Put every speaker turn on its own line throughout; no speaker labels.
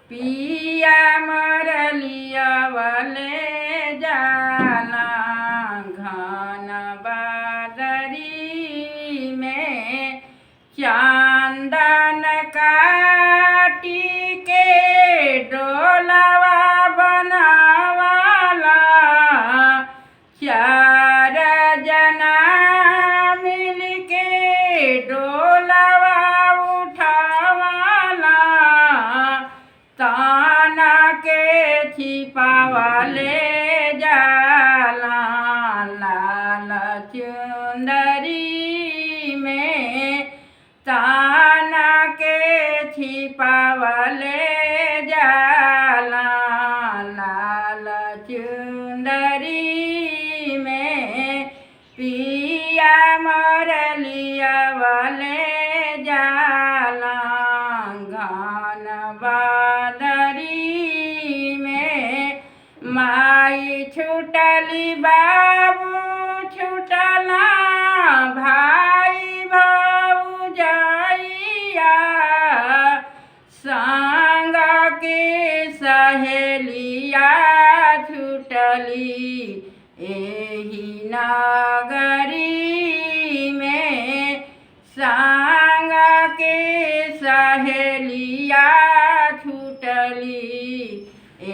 पिया मरलिया वाले जाना घन बादरी में चांदन काटी के डोलावा बनावाला चार जना मिल के डोलावा उठावाला ताना के छिपावाले जाला लाल चुंदरी में ताना के छिपावाले जाला लाल चुंदरी में पिया मरलिया वाले जाला घन बादरी में माई छुटली बाबू छुटला भाई भौजाइया संग के सहेलिया छुटली एही नगरी में संग के सहेलिया छुटली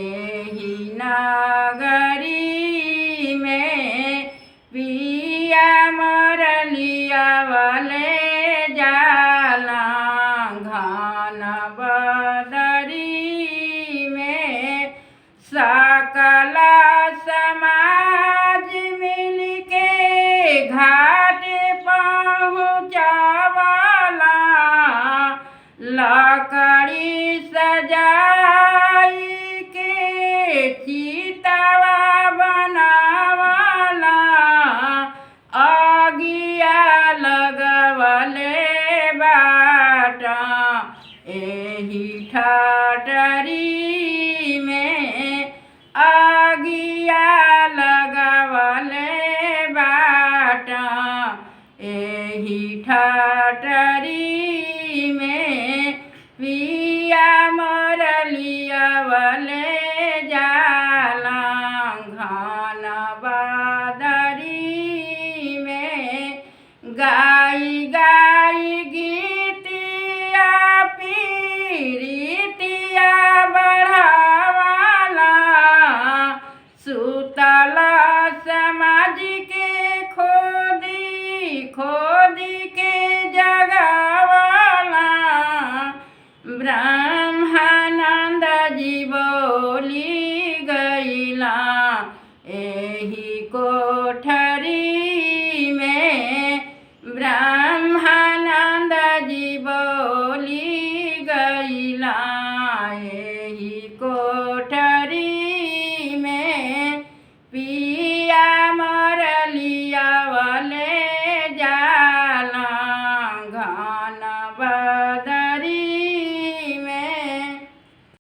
एही नगरी में पिया मरलिया वाले जाला घन बदरी में सकल समाज मिल के घाट पहुँचावाला लकड़ी सजाई के चितवा बनावाला आगिया लगवले बाटा एही ठाटरी में आगिया लगवले बाटा एही ठाटरी में पिया मरलिया वाले जाला घन बादरी में गाई गाई गीतिया पीरितिया बढ़ावाला सुतल समाज के खोदी खोदी के जगावाला ब्रह्मानंद जी बोली गईला एही कोठरी में ब्रह्मानंद जी बोली गईला।